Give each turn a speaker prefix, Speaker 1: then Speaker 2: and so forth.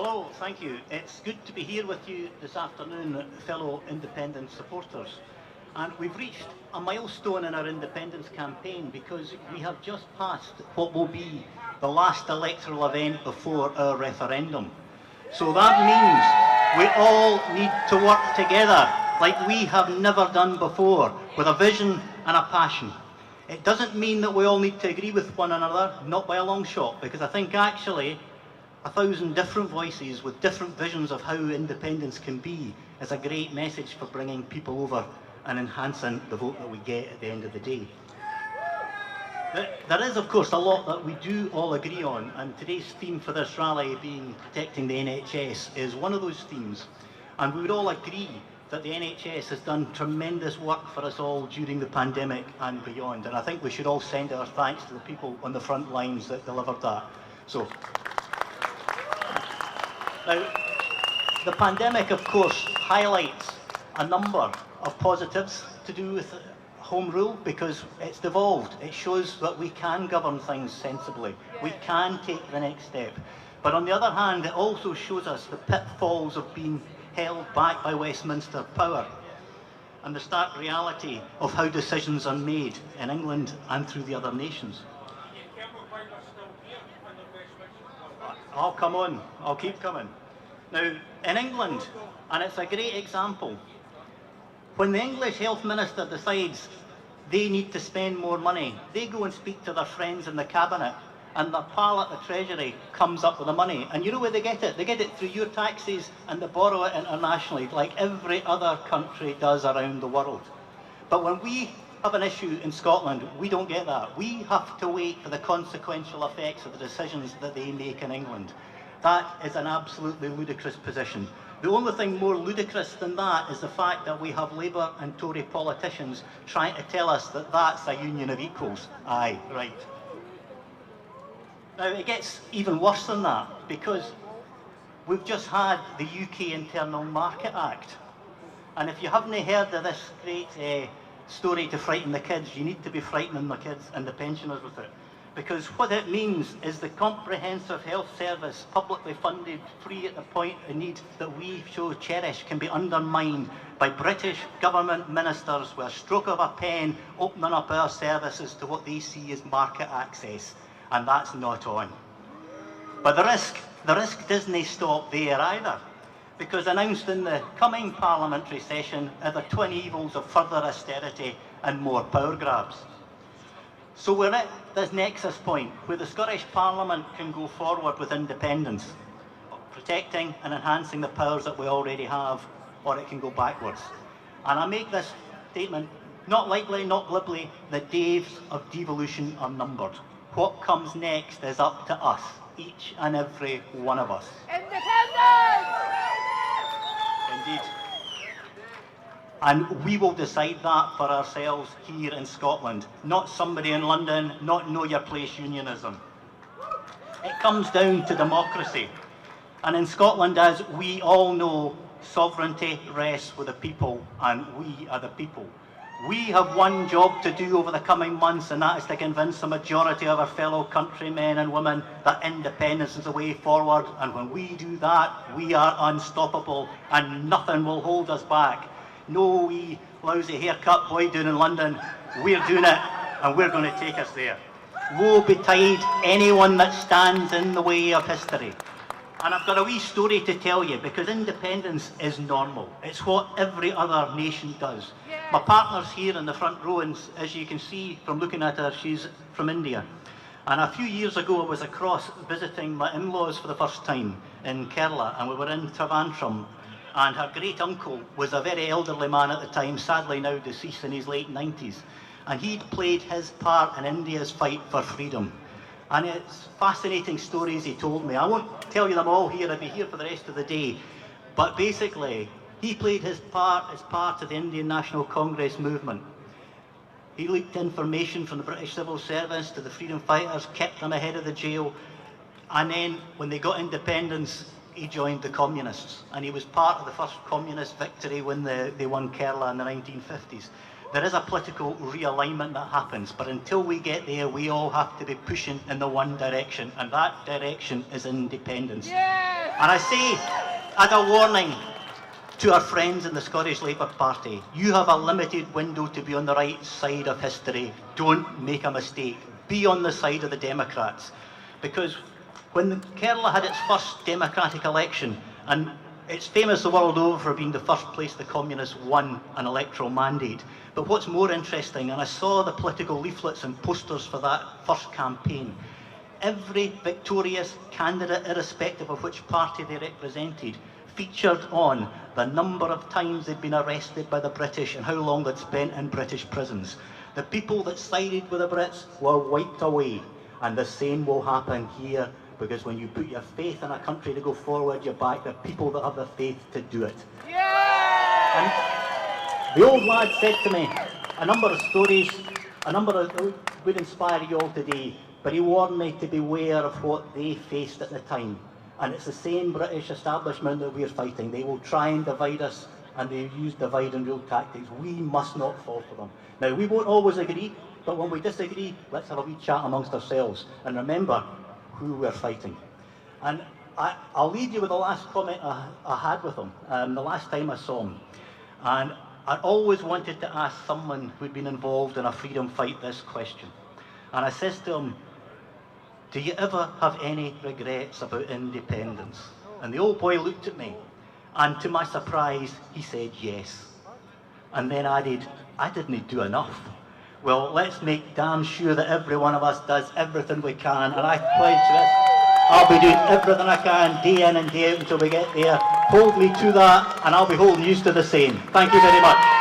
Speaker 1: Hello, thank you. It's good to be here with you this afternoon, fellow independent supporters. And we've reached a milestone in our independence campaign because we have just passed what will be the last electoral event before our referendum. So that means we all need to work together like we have never done before, with a vision and a passion. It doesn't mean that we all need to agree with one another, not by a long shot, because I think actually 1,000 different voices with different visions of how independence can be is a great message for bringing people over and enhancing the vote that we get at the end of the day. There is, of course, a lot that we do all agree on, and today's theme for this rally, being protecting the NHS, is one of those themes. And we would all agree that the NHS has done tremendous work for us all during the pandemic and beyond, and I think we should all send our thanks to the people on the front lines that delivered that. So, now, the pandemic, of course, highlights a number of positives to do with Home Rule, because it's devolved. It shows that we can govern things sensibly. We can take the next step. But on the other hand, it also shows us the pitfalls of being held back by Westminster power and the stark reality of how decisions are made in England and through the other nations. Oh, come on, I'll keep coming. Now, in England, and it's a great example, when the English Health Minister decides they need to spend more money, they go and speak to their friends in the Cabinet, and their pal at the Treasury comes up with the money. And you know where they get it? They get it through your taxes, and they borrow it internationally, like every other country does around the world. But when we have an issue in Scotland, we don't get that. We have to wait for the consequential effects of the decisions that they make in England. That is an absolutely ludicrous position. The only thing more ludicrous than that is the fact that we have Labour and Tory politicians trying to tell us that that's a union of equals. Aye, right. Now, it gets even worse than that, because we've just had the UK Internal Market Act. And if you haven't heard of this great story to frighten the kids, you need to be frightening the kids and the pensioners with it. Because what it means is the comprehensive health service, publicly funded, free at the point of need, that we so cherish, can be undermined by British government ministers with a stroke of a pen opening up our services to what they see as market access. And that's not on. But the risk doesn't stop there either, because announced in the coming parliamentary session are the twin evils of further austerity and more power grabs. So we're at this nexus point where the Scottish Parliament can go forward with independence, protecting and enhancing the powers that we already have, or it can go backwards. And I make this statement not lightly, not glibly. The days of devolution are numbered. What comes next is up to us, each and every one of us.
Speaker 2: Independence!
Speaker 1: Indeed. And we will decide that for ourselves here in Scotland, not somebody in London, not know your place unionism. It comes down to democracy. And in Scotland, as we all know, sovereignty rests with the people, and we are the people. We have one job to do over the coming months, and that is to convince the majority of our fellow countrymen and women that independence is the way forward. And when we do that, we are unstoppable, and nothing will hold us back. No wee lousy haircut boy down in London. We're doing it, and we're going to take us there. Woe betide anyone that stands in the way of history. And I've got a wee story to tell you, because independence is normal. It's what every other nation does. My partner's here in the front row, and as you can see from looking at her, she's from India. And a few years ago, I was across visiting my in-laws for the first time in Kerala, and we were in Trivandrum. And her great uncle was a very elderly man at the time, sadly now deceased in his late 90s. And he'd played his part in India's fight for freedom. And it's fascinating stories he told me. I won't tell you them all here, I'd be here for the rest of the day. But basically, he played his part as part of the Indian National Congress movement. He leaked information from the British Civil Service to the freedom fighters, kept them ahead of the jail. And then, when they got independence, he joined the communists. And he was part of the first communist victory when they won Kerala in the 1950s. There is a political realignment that happens, but until we get there, we all have to be pushing in the one direction, and that direction is independence.
Speaker 2: Yes!
Speaker 1: And I say, as a warning to our friends in the Scottish Labour Party, you have a limited window to be on the right side of history. Don't make a mistake. Be on the side of the Democrats. Because when Kerala had its first democratic election, and it's famous the world over for being the first place the communists won an electoral mandate. But what's more interesting, and I saw the political leaflets and posters for that first campaign, every victorious candidate, irrespective of which party they represented, featured on the number of times they'd been arrested by the British and how long they'd spent in British prisons. The people that sided with the Brits were wiped away, and the same will happen here, because when you put your faith in a country to go forward, you back the people that have the faith to do it. And the old lad said to me a number of stories, would inspire you all today, but he warned me to beware of what they faced at the time. And it's the same British establishment that we're fighting. They will try and divide us, and they use divide and rule tactics. We must not fall for them. Now, we won't always agree, but when we disagree, let's have a wee chat amongst ourselves and remember who we're fighting. And I'll leave you with the last comment I had with him, the last time I saw him. And I always wanted to ask someone who'd been involved in a freedom fight this question. And I says to him, do you ever have any regrets about independence? And the old boy looked at me, and to my surprise, he said yes. And then added, I didn't do enough. Well, let's make damn sure that every one of us does everything we can, and I pledge this. I'll be doing everything I can, day in and day out, until we get there. Hold me to that, and I'll be holding you to the same. Thank you very much.